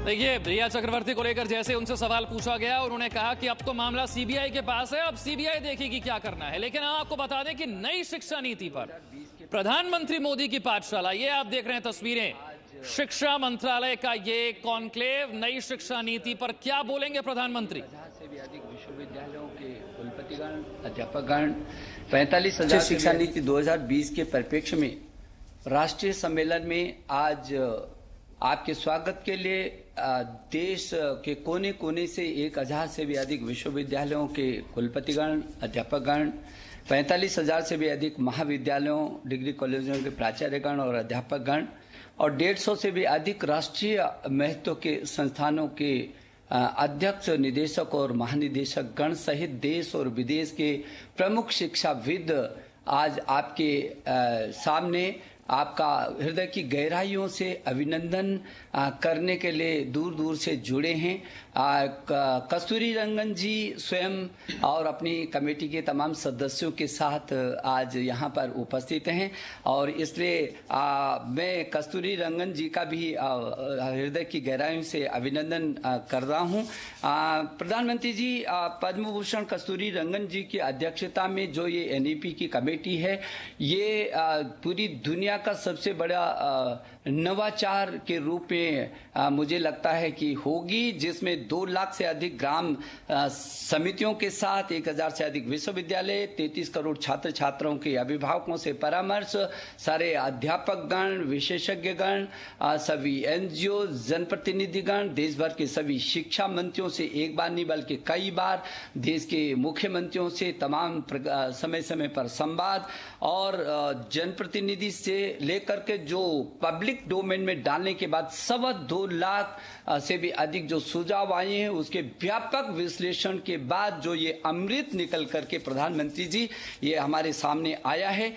देखिए, रिया चक्रवर्ती को लेकर जैसे उनसे सवाल पूछा गया, उन्होंने कहा कि अब तो मामला सीबीआई के पास है, अब सीबीआई देखेगी क्या करना है। लेकिन आपको बता दें कि नई शिक्षा नीति पर प्रधानमंत्री मोदी की पाठशाला, ये आप देख रहे हैं तस्वीरें, शिक्षा मंत्रालय का ये कॉन्क्लेव, नई शिक्षा नीति पर क्या बोलेंगे प्रधानमंत्री। से भी अधिक विश्वविद्यालयों के कुलपतिगण, अध्यापकगण 45,000 शिक्षा नीति 2020 के परिप्रेक्ष्य में राष्ट्रीय सम्मेलन में आज आपके स्वागत के लिए देश के कोने कोने से 1,000 से भी अधिक विश्वविद्यालयों के कुलपतिगण, अध्यापकगण, 45,000 से भी अधिक महाविद्यालयों, डिग्री कॉलेजों के प्राचार्यगण और अध्यापकगण और 150 से भी अधिक राष्ट्रीय महत्व के संस्थानों के अध्यक्ष, निदेशक और महानिदेशक गण सहित देश और विदेश के प्रमुख शिक्षाविद आज आपके सामने आपका हृदय की गहराइयों से अभिनंदन करने के लिए दूर दूर से जुड़े हैं। कस्तूरी रंगन जी स्वयं और अपनी कमेटी के तमाम सदस्यों के साथ आज यहाँ पर उपस्थित हैं और इसलिए मैं कस्तूरी रंगन जी का भी हृदय की गहराइयों से अभिनंदन कर रहा हूँ। प्रधानमंत्री जी, पद्म भूषण कस्तूरी रंगन जी की अध्यक्षता में जो ये एनईपी की कमेटी है, ये पूरी दुनिया का सबसे बड़ा नवाचार के रूप में मुझे लगता है कि होगी, जिसमें 2 लाख से अधिक ग्राम समितियों के साथ 1,000 से अधिक विश्वविद्यालय, 33 करोड़ छात्र छात्राओं के अभिभावकों से परामर्श, सारे अध्यापकगण, विशेषज्ञगण, सभी एनजीओ, जनप्रतिनिधिगण, देश भर के सभी शिक्षा मंत्रियों से एक बार नहीं बल्कि कई बार, देश के मुख्यमंत्रियों से तमाम समय समय पर संवाद और जनप्रतिनिधि से लेकर के जो पब्लिक डोमेन में डालने के बाद 2.25 लाख से भी अधिक जो सुझाव आए हैं, उसके व्यापक विश्लेषण के बाद जो ये अमृत निकल करके प्रधानमंत्री जी ये हमारे सामने आया है।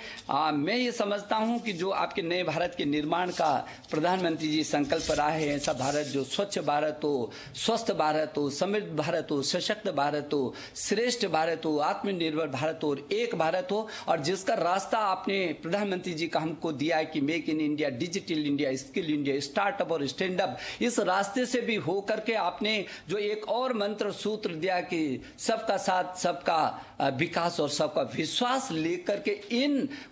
मैं ये समझता हूं कि जो आपके नए भारत के निर्माण का प्रधानमंत्री जी संकल्प रहा है, ऐसा भारत जो स्वच्छ भारत हो, स्वस्थ भारत हो, समृद्ध भारत हो, सशक्त भारत हो, श्रेष्ठ भारत हो, आत्मनिर्भर भारत हो और एक भारत हो, और जिसका रास्ता आपने प्रधानमंत्री जी का हमको दिया है कि make in India, digital India, skill India, startup और स्टैंड अप, इस रास्ते से भी होकर के आपने जो एक और मंत्र सूत्र दिया कि सबका साथ, सबका विकास और सबका विश्वास लेकर के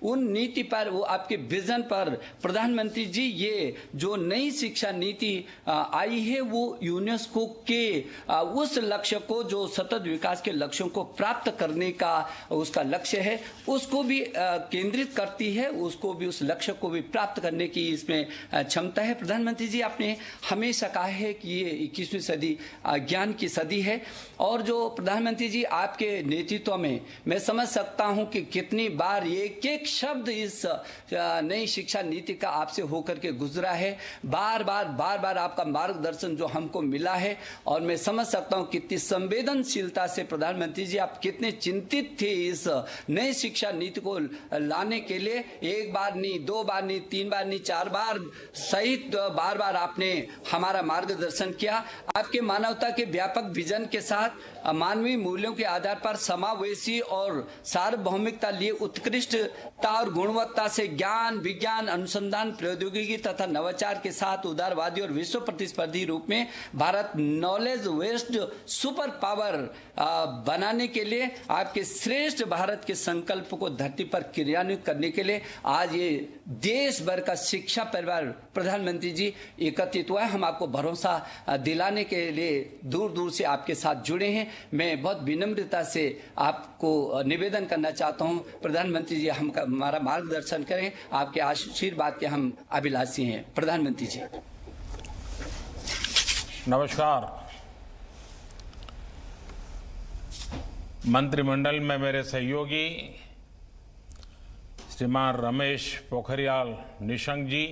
उन नीति पर, वो आपके विजन पर प्रधानमंत्री जी ये जो नई शिक्षा नीति आई है, वो यूनेस्को के उस लक्ष्य को, जो सतत विकास के लक्ष्यों को प्राप्त करने का उसका लक्ष्य है, उसको भी केंद्रित करती है, उसको भी, उस लक्ष्य को भी प्राप्त करने की इसमें क्षमता है। प्रधानमंत्री जी, आपने हमेशा कहा है कि ये 21वीं सदी ज्ञान की सदी है, और जो प्रधानमंत्री जी आपके नेतृत्व में मैं समझ सकता हूं कि कितनी बार ये एक शब्द इस नई शिक्षा नीति का आपसे होकर के गुजरा है, बार बार आपका मार्गदर्शन जो हमको मिला है, और मैं समझ सकता हूं कितनी संवेदनशीलता से प्रधानमंत्री जी आप कितने चिंतित थे इस नई शिक्षा नीति को लाने के लिए। 1 बार नहीं, 2 बार नहीं, 3 बार नहीं, 4 बार सहित बार आपने हमारा मार्गदर्शन किया। आपके मानवता के व्यापक विजन के साथ मानवीय मूल्यों के आधार पर समावेशी और सार्वभौमिकता लिए उत्कृष्टता और गुणवत्ता से ज्ञान, विज्ञान, अनुसंधान, प्रौद्योगिकी तथा नवाचार के साथ उदारवादी और विश्व प्रतिस्पर्धी रूप में Bharat knowledge based super power बनाने के लिए, आपके श्रेष्ठ भारत के संकल्प को धरती पर क्रियान्वित करने के लिए आज ये देश भर का शिक्षा परिवार प्रधानमंत्री जी एकत्रित हुआ है। हम आपको भरोसा दिलाने के लिए दूर दूर से आपके साथ जुड़े हैं। मैं बहुत विनम्रता से आपको निवेदन करना चाहता हूं, प्रधानमंत्री जी हमारा मार्गदर्शन करें, आपके आशीर्वाद के हम अभिलाषी हैं। प्रधानमंत्री जी नमस्कार। मंत्रिमंडल में मेरे सहयोगी श्रीमान रमेश पोखरियाल निशंक जी,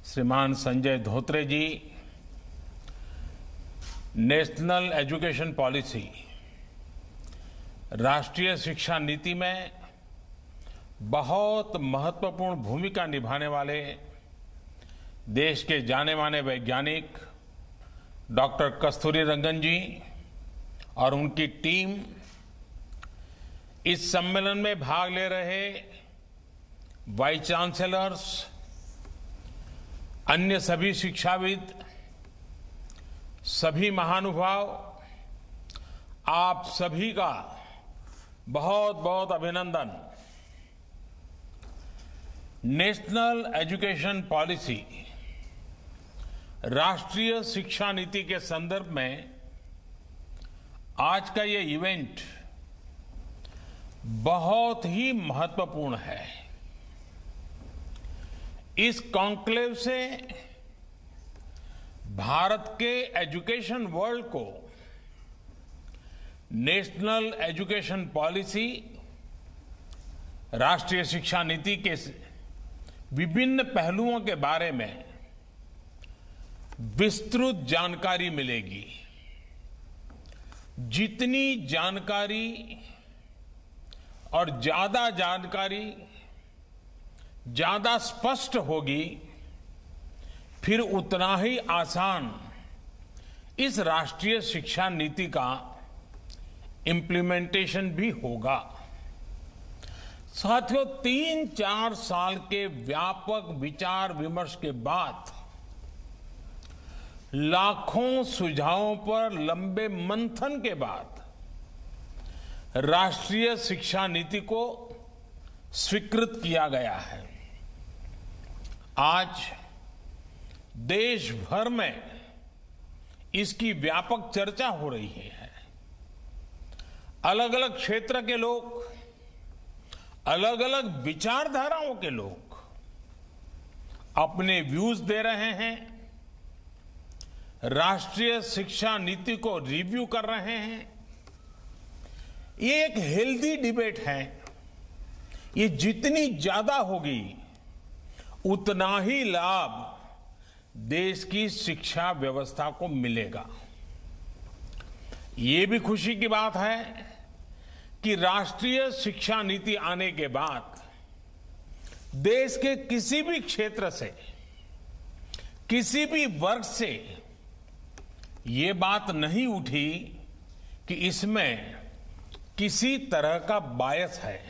श्रीमान संजय धोत्रे जी, नेशनल एजुकेशन पॉलिसी, राष्ट्रीय शिक्षा नीति में बहुत महत्वपूर्ण भूमिका निभाने वाले देश के जाने माने वैज्ञानिक डॉक्टर कस्तूरी रंगन जी और उनकी टीम, इस सम्मेलन में भाग ले रहे वाइस चांसलर्स, अन्य सभी शिक्षाविद, सभी महानुभाव, आप सभी का बहुत बहुत अभिनंदन। नेशनल एजुकेशन पॉलिसी, राष्ट्रीय शिक्षा नीति के संदर्भ में आज का ये इवेंट बहुत ही महत्वपूर्ण है। इस कॉन्क्लेव से भारत के एजुकेशन वर्ल्ड को नेशनल एजुकेशन पॉलिसी, राष्ट्रीय शिक्षा नीति के विभिन्न पहलुओं के बारे में विस्तृत जानकारी मिलेगी। जितनी जानकारी और ज्यादा जानकारी ज्यादा स्पष्ट होगी, फिर उतना ही आसान इस राष्ट्रीय शिक्षा नीति का इम्प्लीमेंटेशन भी होगा। साथियों, 3-4 साल के व्यापक विचार विमर्श के बाद लाखों सुझावों पर लंबे मंथन के बाद राष्ट्रीय शिक्षा नीति को स्वीकृत किया गया है। आज देश भर में इसकी व्यापक चर्चा हो रही है। अलग अलग क्षेत्र के लोग, अलग अलग विचारधाराओं के लोग अपने व्यूज दे रहे हैं, राष्ट्रीय शिक्षा नीति को रिव्यू कर रहे हैं। ये एक हेल्दी डिबेट है। ये जितनी ज्यादा होगी उतना ही लाभ देश की शिक्षा व्यवस्था को मिलेगा। ये भी खुशी की बात है कि राष्ट्रीय शिक्षा नीति आने के बाद देश के किसी भी क्षेत्र से, किसी भी वर्ग से ये बात नहीं उठी कि इसमें किसी तरह का बायस है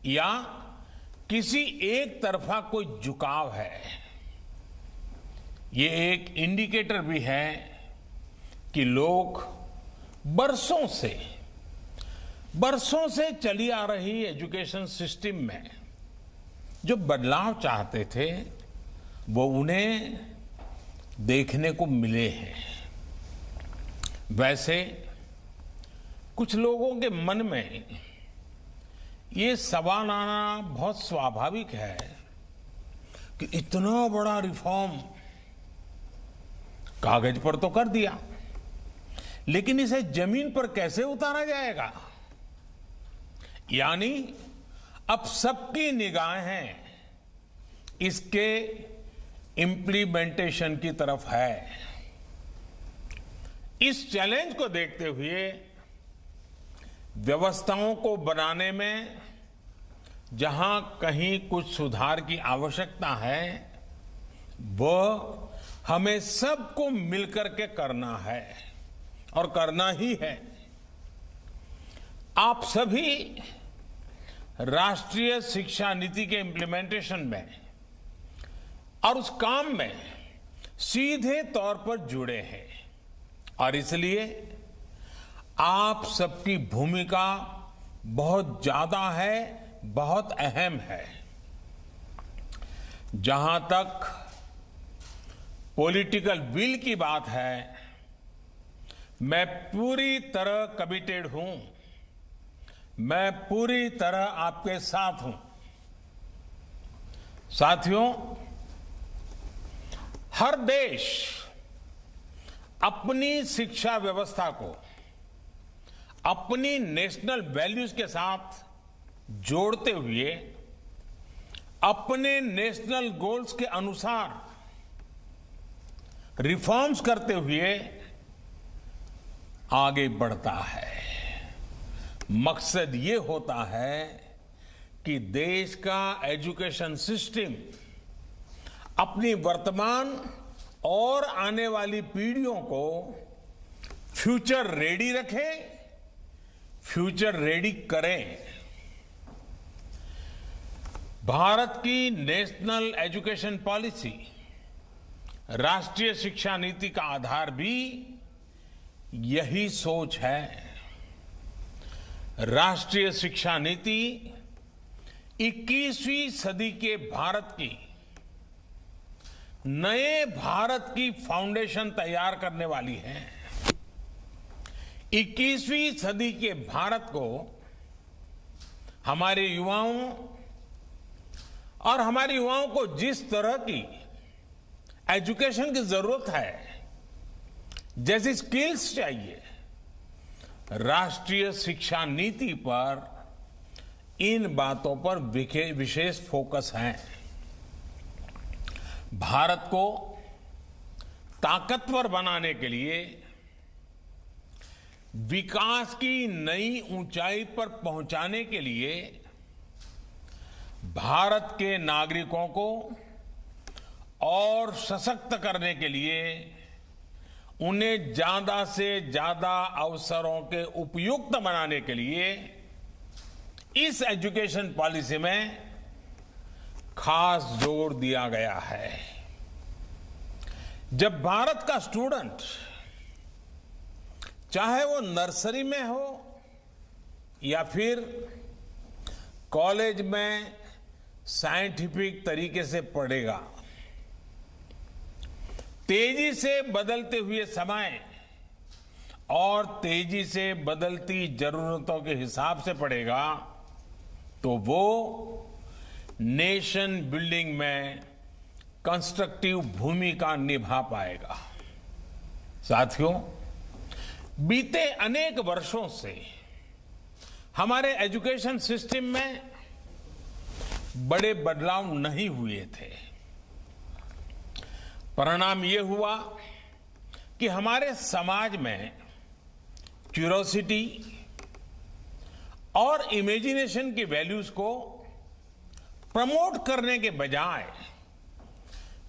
या किसी एक तरफा कोई झुकाव है। ये एक इंडिकेटर भी है कि लोग बरसों से चली आ रही एजुकेशन सिस्टम में जो बदलाव चाहते थे वो उन्हें देखने को मिले हैं। वैसे कुछ लोगों के मन में ये सवाल आना बहुत स्वाभाविक है कि इतना बड़ा रिफॉर्म कागज पर तो कर दिया, लेकिन इसे जमीन पर कैसे उतारा जाएगा। यानी अब सबकी निगाहें इसके इम्प्लीमेंटेशन की तरफ है। इस चैलेंज को देखते हुए व्यवस्थाओं को बनाने में जहां कहीं कुछ सुधार की आवश्यकता है, वह हमें सबको मिलकर के करना है और करना ही है। आप सभी राष्ट्रीय शिक्षा नीति के इम्प्लीमेंटेशन में और उस काम में सीधे तौर पर जुड़े हैं और इसलिए आप सबकी भूमिका बहुत ज्यादा है, बहुत अहम है। जहां तक पॉलिटिकल विल की बात है, मैं पूरी तरह कमिटेड हूं, मैं पूरी तरह आपके साथ हूं। साथियों, हर देश अपनी शिक्षा व्यवस्था को अपनी नेशनल वैल्यूज के साथ जोड़ते हुए अपने नेशनल गोल्स के अनुसार रिफॉर्म्स करते हुए आगे बढ़ता है। मकसद ये होता है कि देश का एजुकेशन सिस्टम अपनी वर्तमान और आने वाली पीढ़ियों को फ्यूचर रेडी रखे, फ्यूचर रेडी करें। भारत की नेशनल एजुकेशन पॉलिसी राष्ट्रीय शिक्षा नीति का आधार भी यही सोच है। राष्ट्रीय शिक्षा नीति 21वीं सदी के भारत की नए भारत की फाउंडेशन तैयार करने वाली है। 21वीं सदी के भारत को हमारे युवाओं और हमारे युवाओं को जिस तरह की एजुकेशन की जरूरत है, जैसी स्किल्स चाहिए, राष्ट्रीय शिक्षा नीति पर इन बातों पर विशेष फोकस है। भारत को ताकतवर बनाने के लिए, विकास की नई ऊंचाई पर पहुंचाने के लिए भारत के नागरिकों को और सशक्त करने के लिए उन्हें ज्यादा से ज्यादा अवसरों के उपयुक्त बनाने के लिए इस एजुकेशन पॉलिसी में खास जोर दिया गया है। जब भारत का स्टूडेंट, चाहे वो नर्सरी में हो या फिर कॉलेज में साइंटिफिक तरीके से पढ़ेगा, तेजी से बदलते हुए समय और तेजी से बदलती जरूरतों के हिसाब से पढ़ेगा, तो वो नेशन बिल्डिंग में कंस्ट्रक्टिव भूमिका निभा पाएगा। साथियों, बीते अनेक वर्षों से हमारे एजुकेशन सिस्टम में बड़े बदलाव नहीं हुए थे। परिणाम ये हुआ कि हमारे समाज में क्यूरोसिटी और इमेजिनेशन की वैल्यूज को प्रमोट करने के बजाय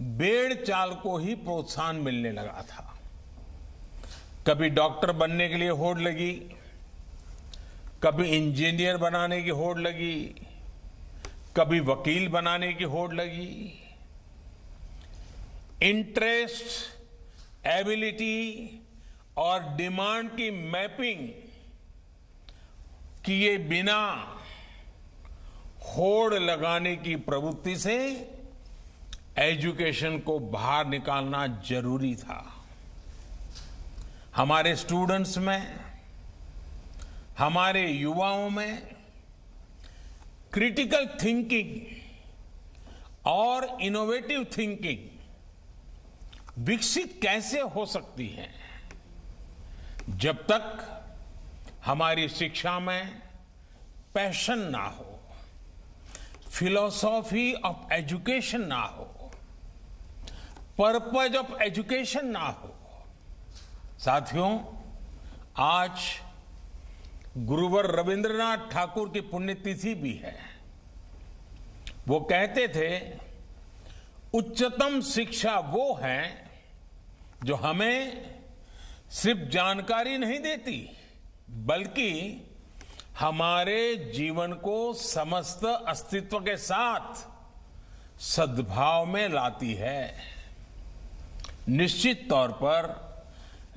भेड़ चाल को ही प्रोत्साहन मिलने लगा था। कभी डॉक्टर बनने के लिए होड़ लगी, कभी इंजीनियर बनाने की होड़ लगी, कभी वकील बनाने की होड़ लगी। इंटरेस्ट, एबिलिटी और डिमांड की मैपिंग किए बिना होड़ लगाने की प्रवृत्ति से एजुकेशन को बाहर निकालना जरूरी था। हमारे स्टूडेंट्स में, हमारे युवाओं में क्रिटिकल थिंकिंग और इनोवेटिव थिंकिंग विकसित कैसे हो सकती है, जब तक हमारी शिक्षा में पैशन ना हो, फिलॉसफी ऑफ एजुकेशन ना हो, पर्पज ऑफ एजुकेशन ना हो। साथियों, आज गुरुवर रविंद्रनाथ ठाकुर की पुण्यतिथि भी है। वो कहते थे, उच्चतम शिक्षा वो है जो हमें सिर्फ जानकारी नहीं देती, बल्कि हमारे जीवन को समस्त अस्तित्व के साथ सद्भाव में लाती है। निश्चित तौर पर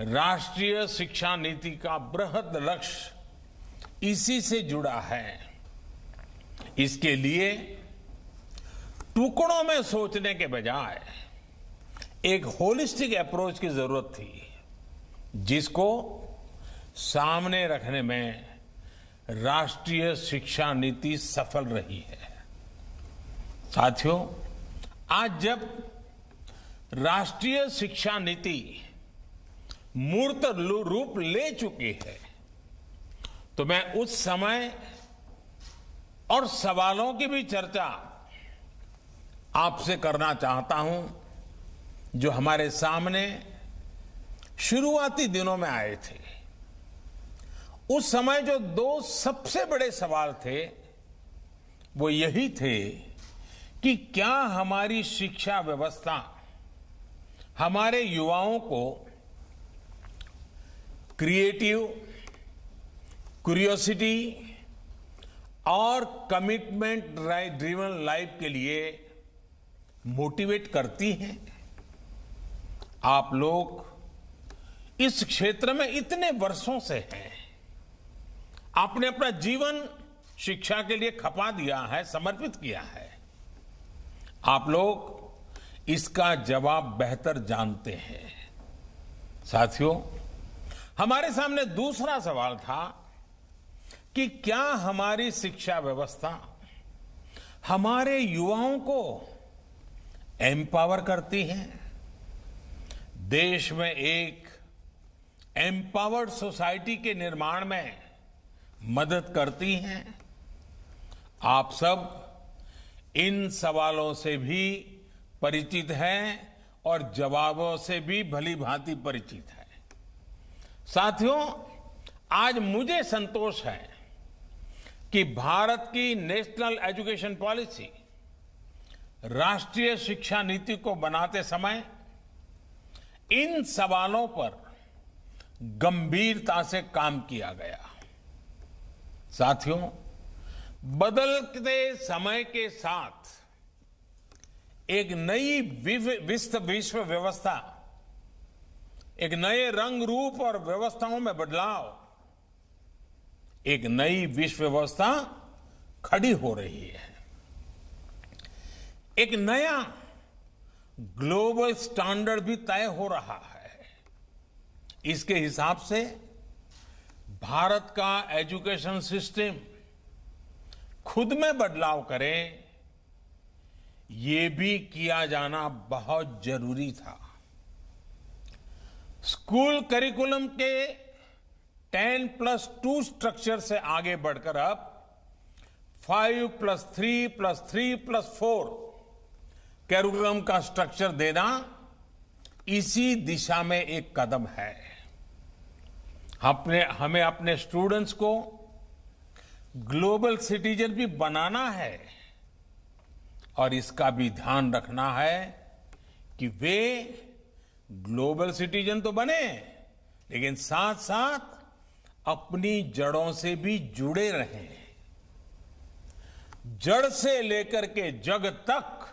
राष्ट्रीय शिक्षा नीति का बृहद लक्ष्य इसी से जुड़ा है। इसके लिए टुकड़ों में सोचने के बजाय एक होलिस्टिक अप्रोच की जरूरत थी, जिसको सामने रखने में राष्ट्रीय शिक्षा नीति सफल रही है। साथियों, आज जब राष्ट्रीय शिक्षा नीति मूर्त रूप ले चुकी है, तो मैं उस समय और सवालों की भी चर्चा आपसे करना चाहता हूं, जो हमारे सामने शुरुआती दिनों में आए थे। उस समय जो दो सबसे बड़े सवाल थे, वो यही थे कि क्या हमारी शिक्षा व्यवस्था हमारे युवाओं को क्रिएटिव, क्यूरियोसिटी और कमिटमेंट ड्रिवन लाइफ के लिए मोटिवेट करती है। आप लोग इस क्षेत्र में इतने वर्षों से हैं, आपने अपना जीवन शिक्षा के लिए खपा दिया है, समर्पित किया है। आप लोग इसका जवाब बेहतर जानते हैं। साथियों, हमारे सामने दूसरा सवाल था कि क्या हमारी शिक्षा व्यवस्था हमारे युवाओं को एम्पावर करती है, देश में एक एम्पावर्ड सोसाइटी के निर्माण में मदद करती है। आप सब इन सवालों से भी परिचित हैं और जवाबों से भी भली भांति परिचित हैं। साथियों, आज मुझे संतोष है कि भारत की नेशनल एजुकेशन पॉलिसी, राष्ट्रीय शिक्षा नीति को बनाते समय इन सवालों पर गंभीरता से काम किया गया। साथियों, बदलते समय के साथ एक नई विश्व व्यवस्था, एक नए रंग रूप और व्यवस्थाओं में बदलाव, एक नई विश्व व्यवस्था खड़ी हो रही है। एक नया ग्लोबल स्टैंडर्ड भी तय हो रहा है। इसके हिसाब से भारत का एजुकेशन सिस्टम खुद में बदलाव करे, ये भी किया जाना बहुत जरूरी था। स्कूल करिकुलम के 10+2 स्ट्रक्चर से आगे बढ़कर अब 5+3+3+4 करिकुलम का स्ट्रक्चर देना इसी दिशा में एक कदम है। हमें अपने स्टूडेंट्स को ग्लोबल सिटीजन भी बनाना है और इसका भी ध्यान रखना है कि वे ग्लोबल सिटीजन तो बने, लेकिन साथ साथ अपनी जड़ों से भी जुड़े रहें। जड़ से लेकर के जग तक,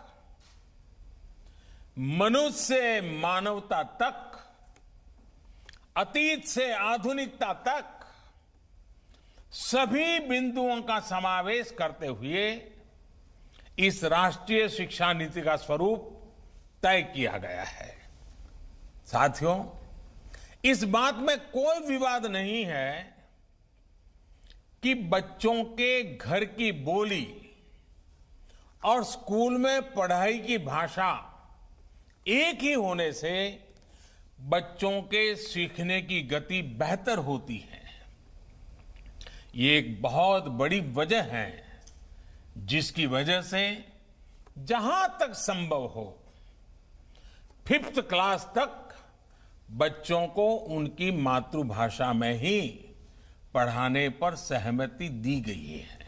मनुष्य से मानवता तक, अतीत से आधुनिकता तक सभी बिंदुओं का समावेश करते हुए इस राष्ट्रीय शिक्षा नीति का स्वरूप तय किया गया है। साथियों, इस बात में कोई विवाद नहीं है कि बच्चों के घर की बोली और स्कूल में पढ़ाई की भाषा एक ही होने से बच्चों के सीखने की गति बेहतर होती है। ये एक बहुत बड़ी वजह है जिसकी वजह से जहां तक संभव हो 5th क्लास तक बच्चों को उनकी मातृभाषा में ही पढ़ाने पर सहमति दी गई है।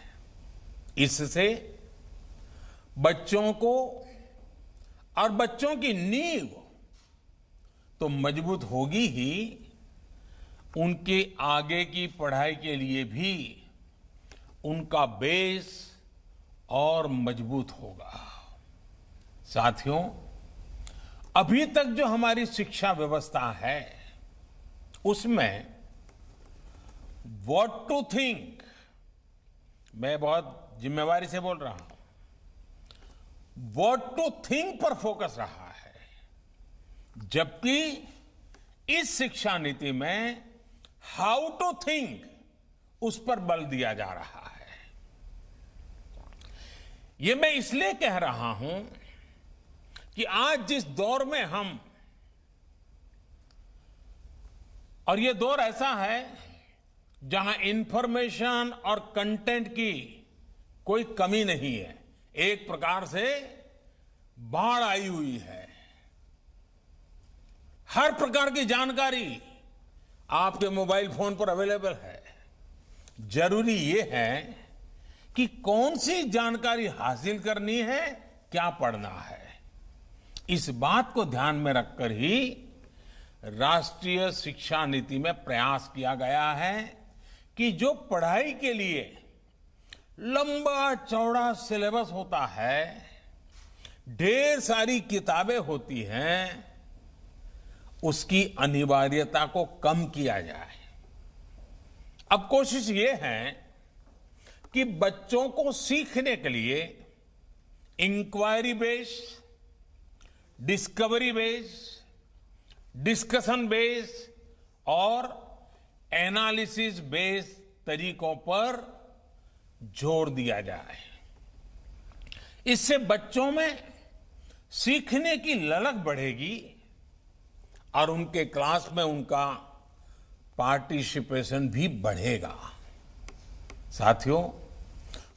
इससे बच्चों को और बच्चों की नींव तो मजबूत होगी ही, उनके आगे की पढ़ाई के लिए भी उनका बेस और मजबूत होगा। साथियों, अभी तक जो हमारी शिक्षा व्यवस्था है उसमें व्हाट टू थिंक, मैं बहुत जिम्मेवारी से बोल रहा हूं, व्हाट टू थिंक पर फोकस रहा है, जबकि इस शिक्षा नीति में हाउ टू थिंक उस पर बल दिया जा रहा है। ये मैं इसलिए कह रहा हूं कि आज जिस दौर में हम, और ये दौर ऐसा है जहां इंफॉर्मेशन और कंटेंट की कोई कमी नहीं है, एक प्रकार से बाढ़ आई हुई है। हर प्रकार की जानकारी आपके मोबाइल फोन पर अवेलेबल है। जरूरी ये है कि कौन सी जानकारी हासिल करनी है, क्या पढ़ना है। इस बात को ध्यान में रखकर ही राष्ट्रीय शिक्षा नीति में प्रयास किया गया है कि जो पढ़ाई के लिए लंबा चौड़ा सिलेबस होता है, ढेर सारी किताबें होती हैं, उसकी अनिवार्यता को कम किया जाए। अब कोशिश ये है कि बच्चों को सीखने के लिए inquiry based, discovery based, discussion based और एनालिसिस बेस्ड तरीकों पर जोर दिया जाए। इससे बच्चों में सीखने की ललक बढ़ेगी और उनके क्लास में उनका पार्टिसिपेशन भी बढ़ेगा। साथियों,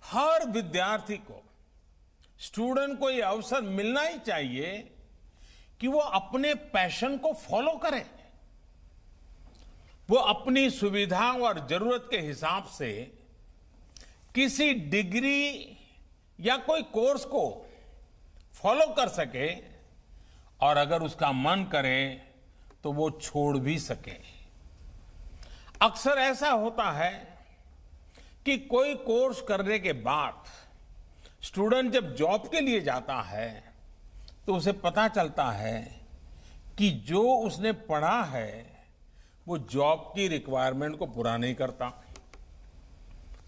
हर विद्यार्थी को, स्टूडेंट को यह अवसर मिलना ही चाहिए कि वो अपने पैशन को फॉलो करे। वो अपनी सुविधा और जरूरत के हिसाब से किसी डिग्री या कोई कोर्स को फॉलो कर सके और अगर उसका मन करे तो वो छोड़ भी सके। अक्सर ऐसा होता है कि कोई कोर्स करने के बाद स्टूडेंट जब जॉब के लिए जाता है तो उसे पता चलता है कि जो उसने पढ़ा है वो जॉब की रिक्वायरमेंट को पूरा नहीं करता।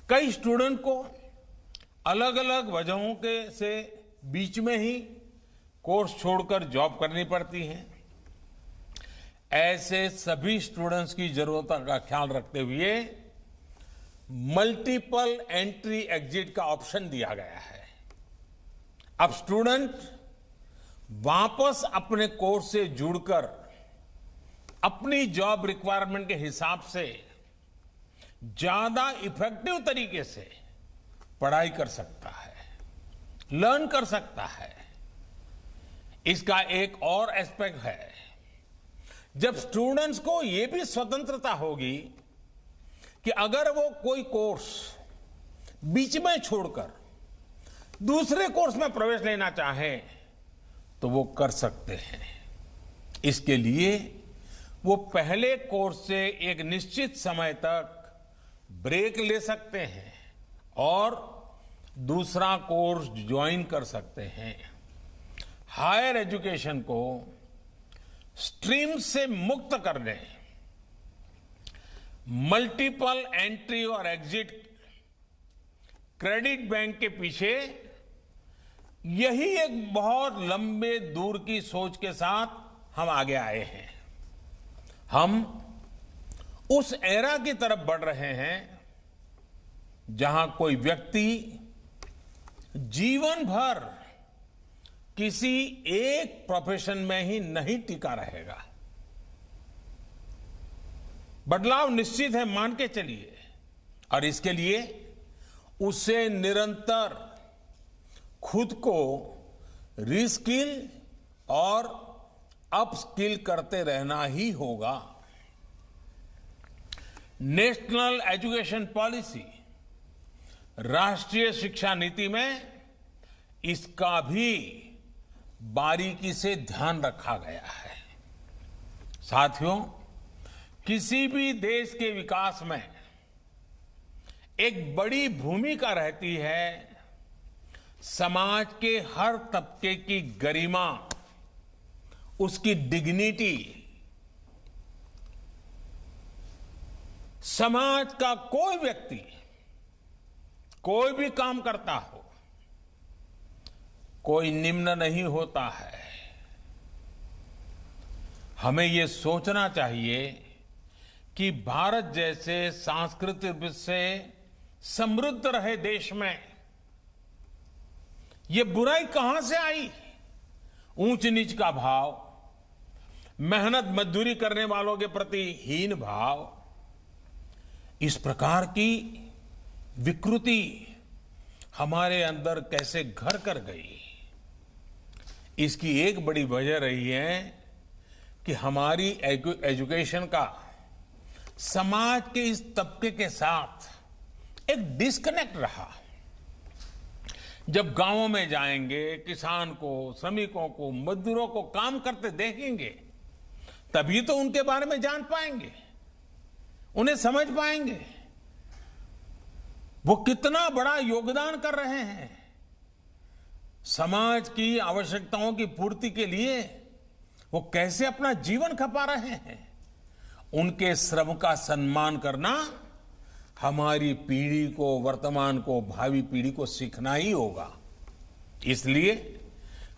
कई स्टूडेंट को अलग अलग वजहों के से बीच में ही कोर्स छोड़कर जॉब करनी पड़ती है। ऐसे सभी स्टूडेंट्स की जरूरतों का ख्याल रखते हुए मल्टीपल एंट्री एग्जिट का ऑप्शन दिया गया है। अब स्टूडेंट वापस अपने कोर्स से जुड़कर अपनी जॉब रिक्वायरमेंट के हिसाब से ज्यादा इफेक्टिव तरीके से पढ़ाई कर सकता है, लर्न कर सकता है। इसका एक और एस्पेक्ट है, जब स्टूडेंट्स को यह भी स्वतंत्रता होगी कि अगर वो कोई कोर्स बीच में छोड़कर दूसरे कोर्स में प्रवेश लेना चाहे तो वो कर सकते हैं। इसके लिए वो पहले कोर्स से एक निश्चित समय तक ब्रेक ले सकते हैं और दूसरा कोर्स ज्वाइन कर सकते हैं। हायर एजुकेशन को स्ट्रीम से मुक्त करने, मल्टीपल एंट्री और एग्जिट क्रेडिट बैंक के पीछे यही एक बहुत लंबे दूर की सोच के साथ हम आगे आए हैं। हम उस एरा की तरफ बढ़ रहे हैं जहां कोई व्यक्ति जीवन भर किसी एक प्रोफेशन में ही नहीं टिका रहेगा। बदलाव निश्चित है, मान के चलिए, और इसके लिए उसे निरंतर खुद को रीस्किल और अपस्किल करते रहना ही होगा। नेशनल एजुकेशन पॉलिसी, राष्ट्रीय शिक्षा नीति में इसका भी बारीकी से ध्यान रखा गया है। साथियों, किसी भी देश के विकास में एक बड़ी भूमिका रहती है समाज के हर तबके की गरिमा, उसकी डिग्निटी। समाज का कोई व्यक्ति कोई भी काम करता हो, कोई निम्न नहीं होता है। हमें यह सोचना चाहिए कि भारत जैसे सांस्कृतिक रूप से समृद्ध रहे देश में ये बुराई कहां से आई? ऊंच नीच का भाव, मेहनत मजदूरी करने वालों के प्रति हीन भाव, इस प्रकार की विकृति हमारे अंदर कैसे घर कर गई? इसकी एक बड़ी वजह रही है कि हमारी एजुकेशन का समाज के इस तबके के साथ एक डिस्कनेक्ट रहा। जब गांवों में जाएंगे, किसान को, श्रमिकों को, मजदूरों को काम करते देखेंगे, तभी तो उनके बारे में जान पाएंगे, उन्हें समझ पाएंगे वो कितना बड़ा योगदान कर रहे हैं। समाज की आवश्यकताओं की पूर्ति के लिए वो कैसे अपना जीवन खपा रहे हैं। उनके श्रम का सम्मान करना हमारी पीढ़ी को, वर्तमान को, भावी पीढ़ी को सीखना ही होगा। इसलिए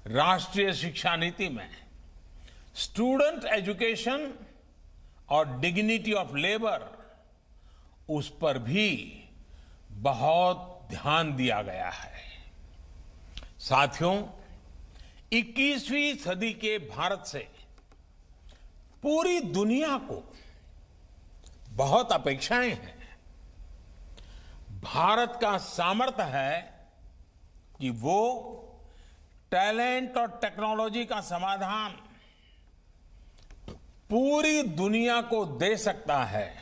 राष्ट्रीय शिक्षा नीति में स्टूडेंट एजुकेशन और डिग्निटी ऑफ लेबर, उस पर भी बहुत ध्यान दिया गया है। साथियों, 21वीं सदी के भारत से पूरी दुनिया को बहुत अपेक्षाएं हैं। भारत का सामर्थ्य है कि वो टैलेंट और टेक्नोलॉजी का समाधान पूरी दुनिया को दे सकता है।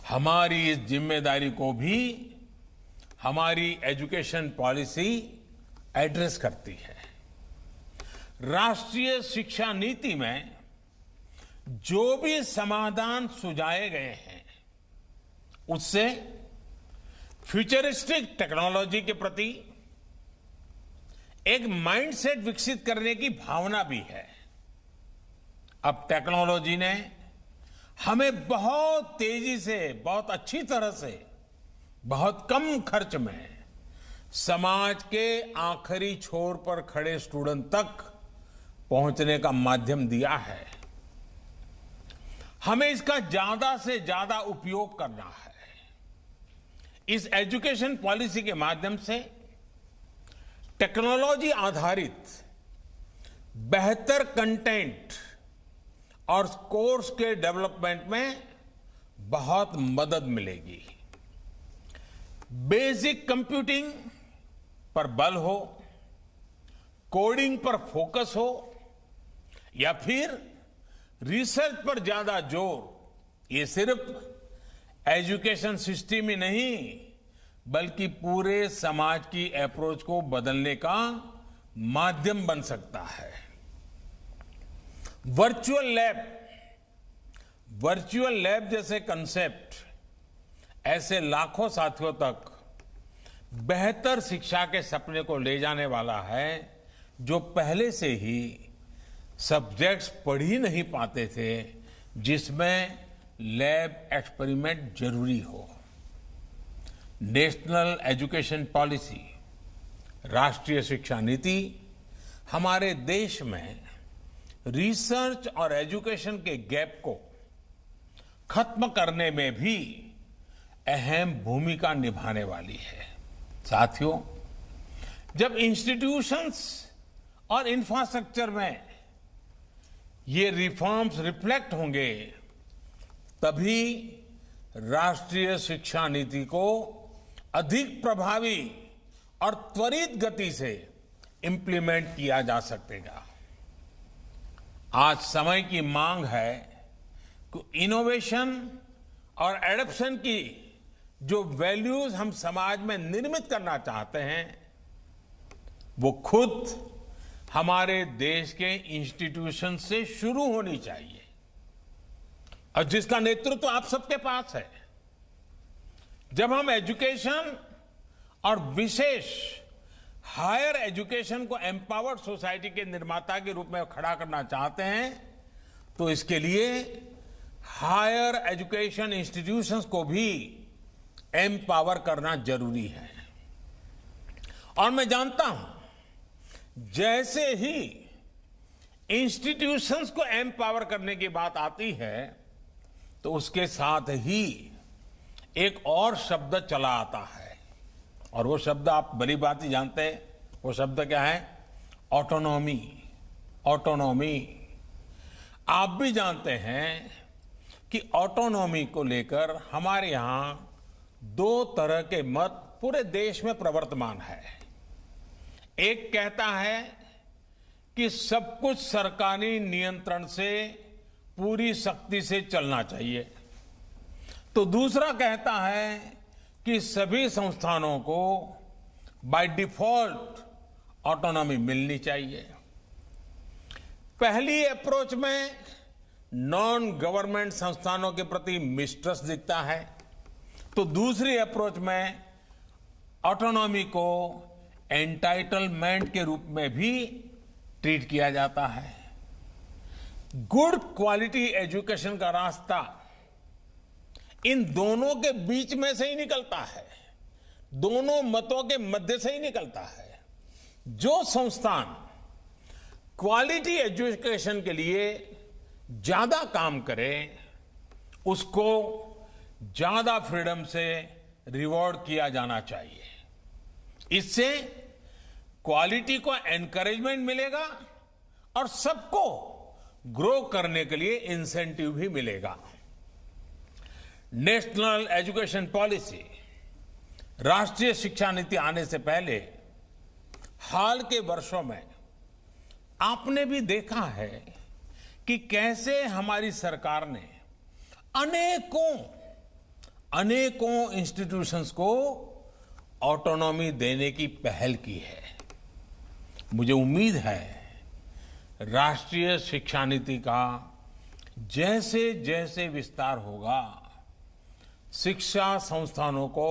हमारी इस जिम्मेदारी को भी हमारी एजुकेशन पॉलिसी एड्रेस करती है। राष्ट्रीय शिक्षा नीति में जो भी समाधान सुझाए गए हैं, उससे फ्यूचरिस्टिक टेक्नोलॉजी के प्रति एक माइंडसेट विकसित करने की भावना भी है। अब टेक्नोलॉजी ने हमें बहुत तेजी से, बहुत अच्छी तरह से, बहुत कम खर्च में समाज के आखिरी छोर पर खड़े स्टूडेंट तक पहुंचने का माध्यम दिया है। हमें इसका ज्यादा से ज्यादा उपयोग करना है। इस एजुकेशन पॉलिसी के माध्यम से टेक्नोलॉजी आधारित बेहतर कंटेंट और कोर्स के डेवलपमेंट में बहुत मदद मिलेगी। बेसिक कंप्यूटिंग पर बल हो, कोडिंग पर फोकस हो, या फिर रिसर्च पर ज्यादा जोर, ये सिर्फ एजुकेशन सिस्टम ही नहीं बल्कि पूरे समाज की अप्रोच को बदलने का माध्यम बन सकता है। वर्चुअल लैब जैसे कंसेप्ट ऐसे लाखों साथियों तक बेहतर शिक्षा के सपने को ले जाने वाला है, जो पहले से ही सब्जेक्ट्स पढ़ ही नहीं पाते थे, जिसमें लैब एक्सपेरिमेंट जरूरी हो। नेशनल एजुकेशन पॉलिसी, राष्ट्रीय शिक्षा नीति हमारे देश में रिसर्च और एजुकेशन के गैप को खत्म करने में भी अहम भूमिका निभाने वाली है। साथियों, जब इंस्टीट्यूशंस और इंफ्रास्ट्रक्चर में ये रिफॉर्म्स रिफ्लेक्ट होंगे, तभी राष्ट्रीय शिक्षा नीति को अधिक प्रभावी और त्वरित गति से इंप्लीमेंट किया जा सकेगा। आज समय की मांग है कि इनोवेशन और एडॉप्शन की जो वैल्यूज हम समाज में निर्मित करना चाहते हैं, वो खुद हमारे देश के इंस्टीट्यूशन से शुरू होनी चाहिए, और जिसका नेतृत्व आप सबके पास है। जब हम एजुकेशन और विशेष हायर एजुकेशन को एम्पावर्ड सोसाइटी के निर्माता के रूप में खड़ा करना चाहते हैं, तो इसके लिए हायर एजुकेशन इंस्टीट्यूशंस को भी एम्पावर करना जरूरी है। और मैं जानता हूं, जैसे ही इंस्टीट्यूशंस को एम्पावर करने की बात आती है, तो उसके साथ ही एक और शब्द चला आता है, और वो शब्द आप बड़ी बात ही जानते हैं। वो शब्द क्या है? ऑटोनॉमी। ऑटोनॉमी। आप भी जानते हैं कि ऑटोनॉमी को लेकर हमारे यहां दो तरह के मत पूरे देश में प्रवर्तमान है। एक कहता है कि सब कुछ सरकारी नियंत्रण से पूरी सख्ती से चलना चाहिए, तो दूसरा कहता है कि सभी संस्थानों को बाय डिफॉल्ट ऑटोनॉमी मिलनी चाहिए। पहली अप्रोच में नॉन गवर्नमेंट संस्थानों के प्रति मिसट्रस्ट दिखता है, तो दूसरी अप्रोच में ऑटोनॉमी को एंटाइटलमेंट के रूप में भी ट्रीट किया जाता है। गुड क्वालिटी एजुकेशन का रास्ता इन दोनों के बीच में से ही निकलता है, दोनों मतों के मध्य से ही निकलता है। जो संस्थान क्वालिटी एजुकेशन के लिए ज्यादा काम करे उसको ज्यादा फ्रीडम से रिवॉर्ड किया जाना चाहिए। इससे क्वालिटी को एनकरेजमेंट मिलेगा और सबको ग्रो करने के लिए इंसेंटिव भी मिलेगा। नेशनल एजुकेशन पॉलिसी, राष्ट्रीय शिक्षा नीति आने से पहले हाल के वर्षों में आपने भी देखा है कि कैसे हमारी सरकार ने अनेकों इंस्टीट्यूशंस को ऑटोनॉमी देने की पहल की है। मुझे उम्मीद है राष्ट्रीय शिक्षा नीति का जैसे जैसे विस्तार होगा, शिक्षा संस्थानों को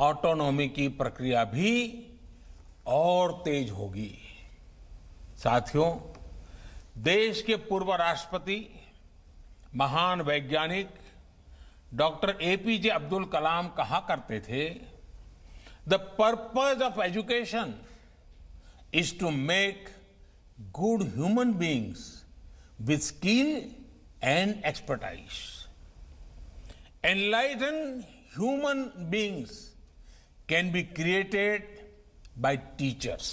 ऑटोनॉमी की प्रक्रिया भी और तेज होगी। साथियों, देश के पूर्व राष्ट्रपति, महान वैज्ञानिक डॉक्टर एपीजे अब्दुल कलाम कहा करते थे, the purpose of education is to make good human beings with skill and expertise. Enlighten human beings can be created by teachers.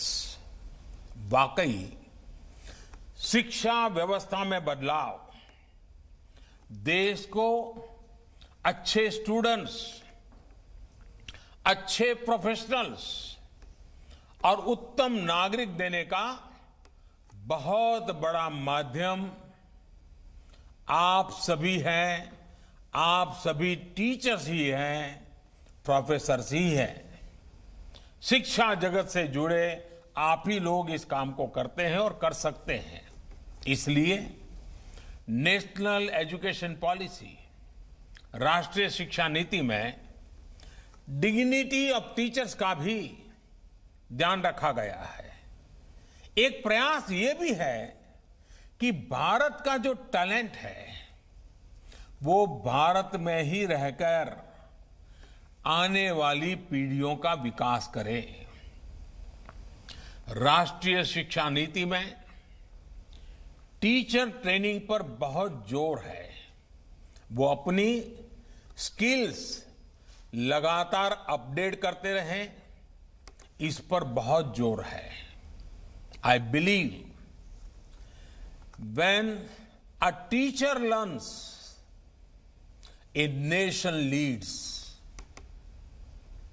वाकई शिक्षा व्यवस्था में बदलाव देश को अच्छे स्टूडेंट्स, अच्छे प्रोफेशनल्स और उत्तम नागरिक देने का बहुत बड़ा माध्यम आप सभी हैं। आप सभी टीचर्स ही हैं, प्रोफेसर्स ही हैं। शिक्षा जगत से जुड़े आप ही लोग इस काम को करते हैं और कर सकते हैं। इसलिए नेशनल एजुकेशन पॉलिसी, राष्ट्रीय शिक्षा नीति में डिग्निटी ऑफ टीचर्स का भी ध्यान रखा गया है। एक प्रयास ये भी है कि भारत का जो टैलेंट है वो भारत में ही रहकर आने वाली पीढ़ियों का विकास करे। राष्ट्रीय शिक्षा नीति में टीचर ट्रेनिंग पर बहुत जोर है। वो अपनी स्किल्स लगातार अपडेट करते रहें, इस पर बहुत जोर है। I believe when a teacher learns, a nation leads.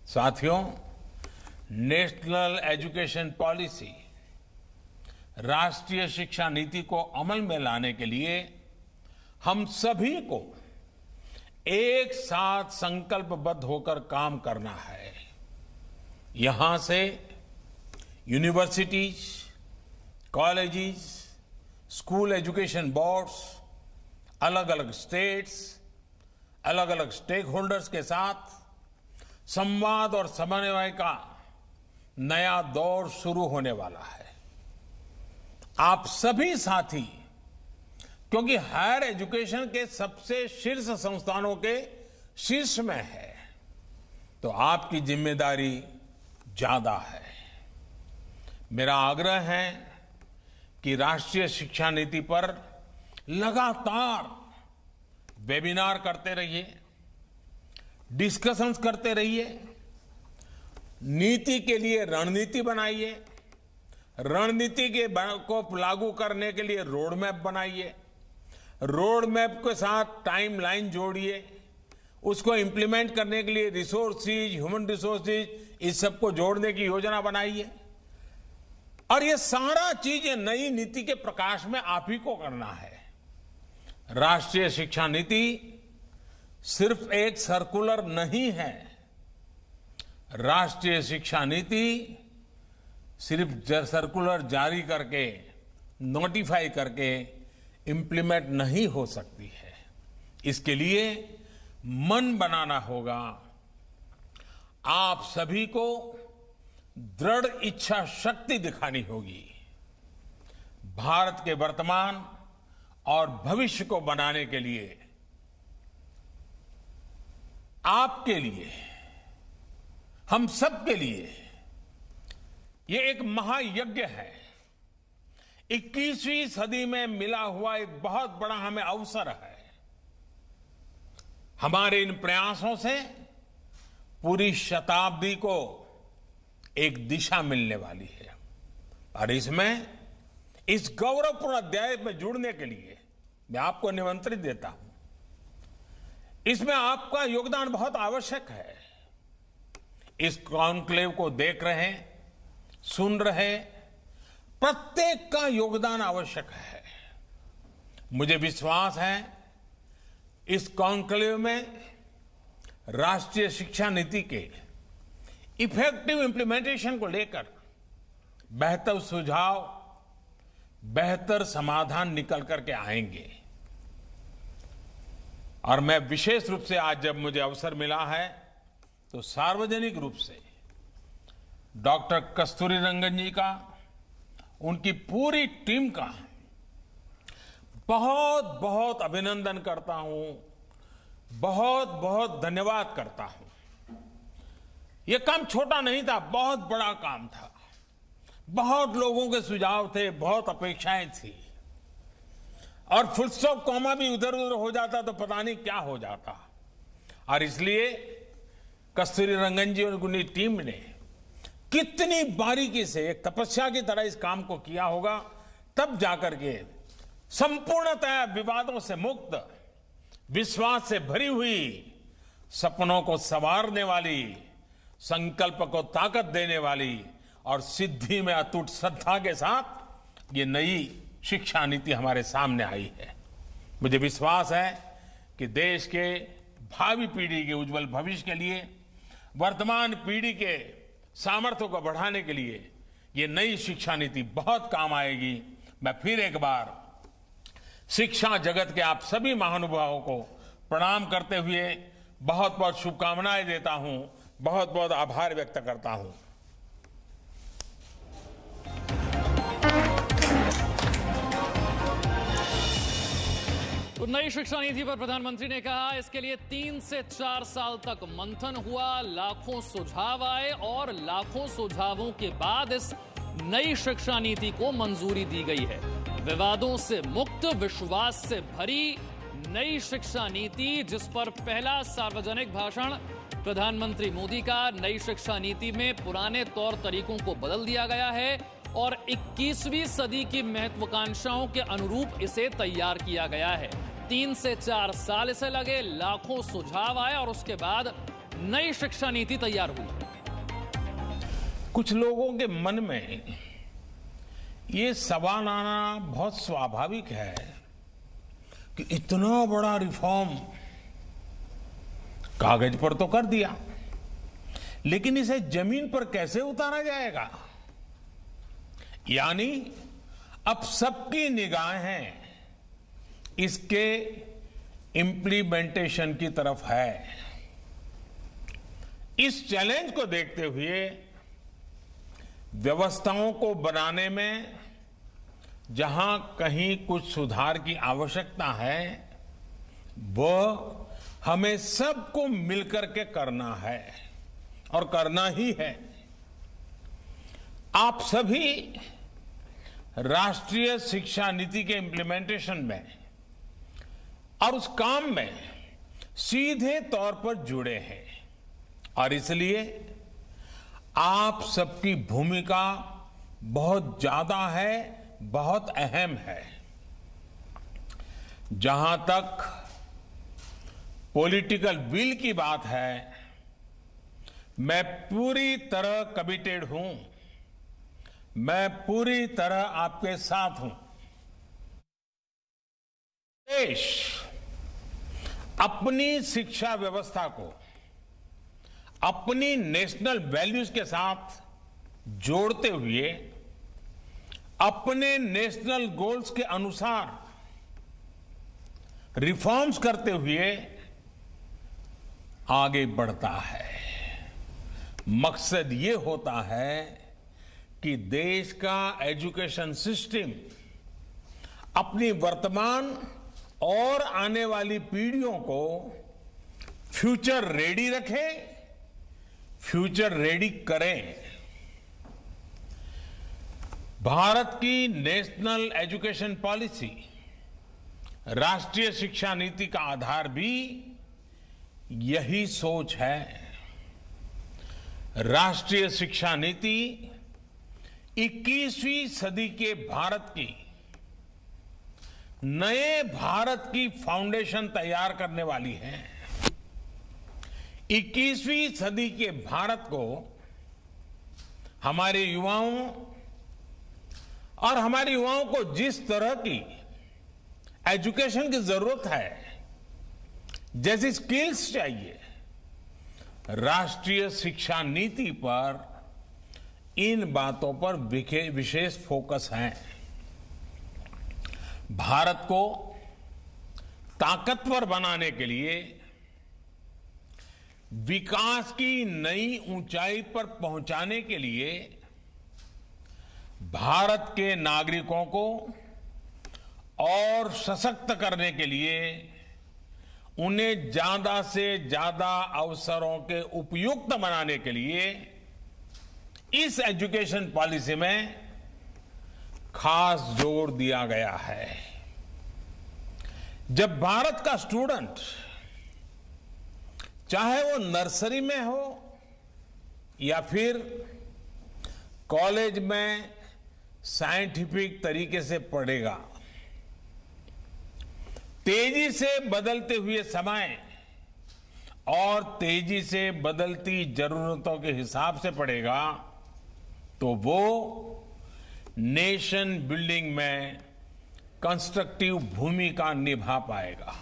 साथियों, नेशनल एजुकेशन पॉलिसी, राष्ट्रीय शिक्षा नीति को अमल में लाने के लिए हम सभी को एक साथ संकल्पबद्ध होकर काम करना है। यहां से universities, colleges, school education boards, अलग अलग स्टेट्स, अलग अलग स्टेक होल्डर्स के साथ संवाद और समन्वय का नया दौर शुरू होने वाला है। आप सभी साथी, क्योंकि हायर एजुकेशन के सबसे शीर्ष संस्थानों के शीर्ष में है, तो आपकी जिम्मेदारी ज्यादा है। मेरा आग्रह है कि राष्ट्रीय शिक्षा नीति पर लगातार वेबिनार करते रहिए, डिस्कशंस करते रहिए, नीति के लिए रणनीति बनाइए, रणनीति को लागू करने के लिए रोड मैप बनाइए, रोड मैप के साथ टाइमलाइन जोड़िए, उसको इंप्लीमेंट करने के लिए रिसोर्सेज, ह्यूमन रिसोर्सेज, इस सबको जोड़ने की योजना बनाइए। और ये सारा चीज नई नीति के प्रकाश में आप ही को करना है। राष्ट्रीय शिक्षा नीति सिर्फ एक सर्कुलर नहीं है। राष्ट्रीय शिक्षा नीति सिर्फ सर्कुलर जारी करके, नोटिफाई करके इंप्लीमेंट नहीं हो सकती है। इसके लिए मन बनाना होगा। आप सभी को दृढ़ इच्छा शक्ति दिखानी होगी। भारत के वर्तमान और भविष्य को बनाने के लिए, आपके लिए, हम सब के लिए ये एक महायज्ञ है। 21वीं सदी में मिला हुआ एक बहुत बड़ा हमें अवसर है। हमारे इन प्रयासों से पूरी शताब्दी को एक दिशा मिलने वाली है और इसमें इस गौरवपूर्ण अध्याय में जुड़ने के लिए मैं आपको निमंत्रित देता हूं। इसमें आपका योगदान बहुत आवश्यक है। इस कॉन्क्लेव को देख रहे, सुन रहे प्रत्येक का योगदान आवश्यक है। मुझे विश्वास है इस कॉन्क्लेव में राष्ट्रीय शिक्षा नीति के इफेक्टिव इंप्लीमेंटेशन को लेकर बेहतर सुझाव, बेहतर समाधान निकल करके आएंगे। और मैं विशेष रूप से आज जब मुझे अवसर मिला है तो सार्वजनिक रूप से डॉक्टर कस्तूरी रंगन जी का, उनकी पूरी टीम का बहुत बहुत अभिनंदन करता हूं, बहुत बहुत धन्यवाद करता हूं। यह काम छोटा नहीं था, बहुत बड़ा काम था। बहुत लोगों के सुझाव थे, बहुत अपेक्षाएं थी और फुल स्टॉप कॉमा भी उधर उधर हो जाता तो पता नहीं क्या हो जाता। और इसलिए कस्तूरी रंगन जी और उनकी टीम ने कितनी बारीकी से एक तपस्या की तरह इस काम को किया होगा, तब जाकर के संपूर्णतः विवादों से मुक्त, विश्वास से भरी हुई, सपनों को संवारने वाली, संकल्प को ताकत देने वाली और सिद्धि में अटूट श्रद्धा के साथ ये नई शिक्षा नीति हमारे सामने आई है। मुझे विश्वास है कि देश के भावी पीढ़ी के उज्जवल भविष्य के लिए, वर्तमान पीढ़ी के सामर्थ्य को बढ़ाने के लिए ये नई शिक्षा नीति बहुत काम आएगी। मैं फिर एक बार शिक्षा जगत के आप सभी महानुभावों को प्रणाम करते हुए बहुत बहुत शुभकामनाएं देता हूं, बहुत बहुत आभार व्यक्त करता हूं। तो नई शिक्षा नीति पर प्रधानमंत्री ने कहा इसके लिए 3 से 4 साल तक मंथन हुआ, लाखों सुझाव आए और लाखों सुझावों के बाद इस नई शिक्षा नीति को मंजूरी दी गई है। विवादों से मुक्त, विश्वास से भरी नई शिक्षा नीति, जिस पर पहला सार्वजनिक भाषण प्रधानमंत्री मोदी का। नई शिक्षा नीति में पुराने तौर तरीकों को बदल दिया गया है और 21वीं सदी की महत्वाकांक्षाओं के अनुरूप इसे तैयार किया गया है। 3 से 4 साल इसे लगे, लाखों सुझाव आए और उसके बाद नई शिक्षा नीति तैयार हुई। कुछ लोगों के मन में ये सवाल आना बहुत स्वाभाविक है कि इतना बड़ा रिफॉर्म कागज पर तो कर दिया, लेकिन इसे जमीन पर कैसे उतारा जाएगा? यानी अब सबकी निगाहें इसके इंप्लीमेंटेशन की तरफ है। इस चैलेंज को देखते हुए व्यवस्थाओं को बनाने में जहां कहीं कुछ सुधार की आवश्यकता है, वो हमें सबको मिलकर के करना है और करना ही है। आप सभी राष्ट्रीय शिक्षा नीति के इंप्लीमेंटेशन में और उस काम में सीधे तौर पर जुड़े हैं और इसलिए आप सबकी भूमिका बहुत ज्यादा है, बहुत अहम है। जहां तक पॉलिटिकल विल की बात है, मैं पूरी तरह कमिटेड हूं, मैं पूरी तरह आपके साथ हूं। देश अपनी शिक्षा व्यवस्था को अपनी नेशनल वैल्यूज के साथ जोड़ते हुए अपने नेशनल गोल्स के अनुसार रिफॉर्म्स करते हुए आगे बढ़ता है। मकसद ये होता है कि देश का एजुकेशन सिस्टम अपनी वर्तमान और आने वाली पीढ़ियों को फ्यूचर रेडी रखें, फ्यूचर रेडी करें। भारत की नेशनल एजुकेशन पॉलिसी, राष्ट्रीय शिक्षा नीति का आधार भी यही सोच है। राष्ट्रीय शिक्षा नीति 21वीं सदी के भारत की, नए भारत की फाउंडेशन तैयार करने वाली है। 21वीं सदी के भारत को हमारे युवाओं और हमारे युवाओं को जिस तरह की एजुकेशन की जरूरत है, जैसी स्किल्स चाहिए, राष्ट्रीय शिक्षा नीति पर इन बातों पर विशेष फोकस है। भारत को ताकतवर बनाने के लिए, विकास की नई ऊंचाई पर पहुंचाने के लिए भारत के नागरिकों को और सशक्त करने के लिए, उन्हें ज्यादा से ज्यादा अवसरों के उपयुक्त बनाने के लिए इस एजुकेशन पॉलिसी में खास जोर दिया गया है। जब भारत का स्टूडेंट, चाहे वो नर्सरी में हो या फिर कॉलेज में साइंटिफिक तरीके से पढ़ेगा, तेजी से बदलते हुए समय और तेजी से बदलती जरूरतों के हिसाब से पढ़ेगा, तो वो नेशन बिल्डिंग में कंस्ट्रक्टिव भूमिका निभा पाएगा।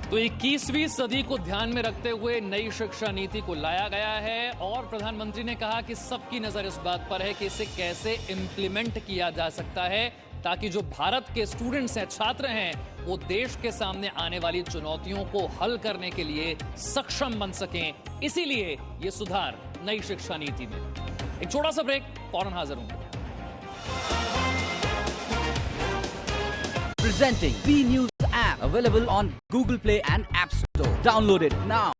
तो 21वीं सदी को ध्यान में रखते हुए नई शिक्षा नीति को लाया गया है और प्रधानमंत्री ने कहा कि सबकी नजर इस बात पर है कि इसे कैसे इंप्लीमेंट किया जा सकता है, ताकि जो भारत के स्टूडेंट्स हैं, छात्र हैं, वो देश के सामने आने वाली चुनौतियों को हल करने के लिए सक्षम बन सकें। इसीलिए ये सुधार नई शिक्षा नीति में। एक छोटा सा ब्रेक, फौरन हाजिर हूं। Presenting B News app, available on Google Play and App Store. Download it now.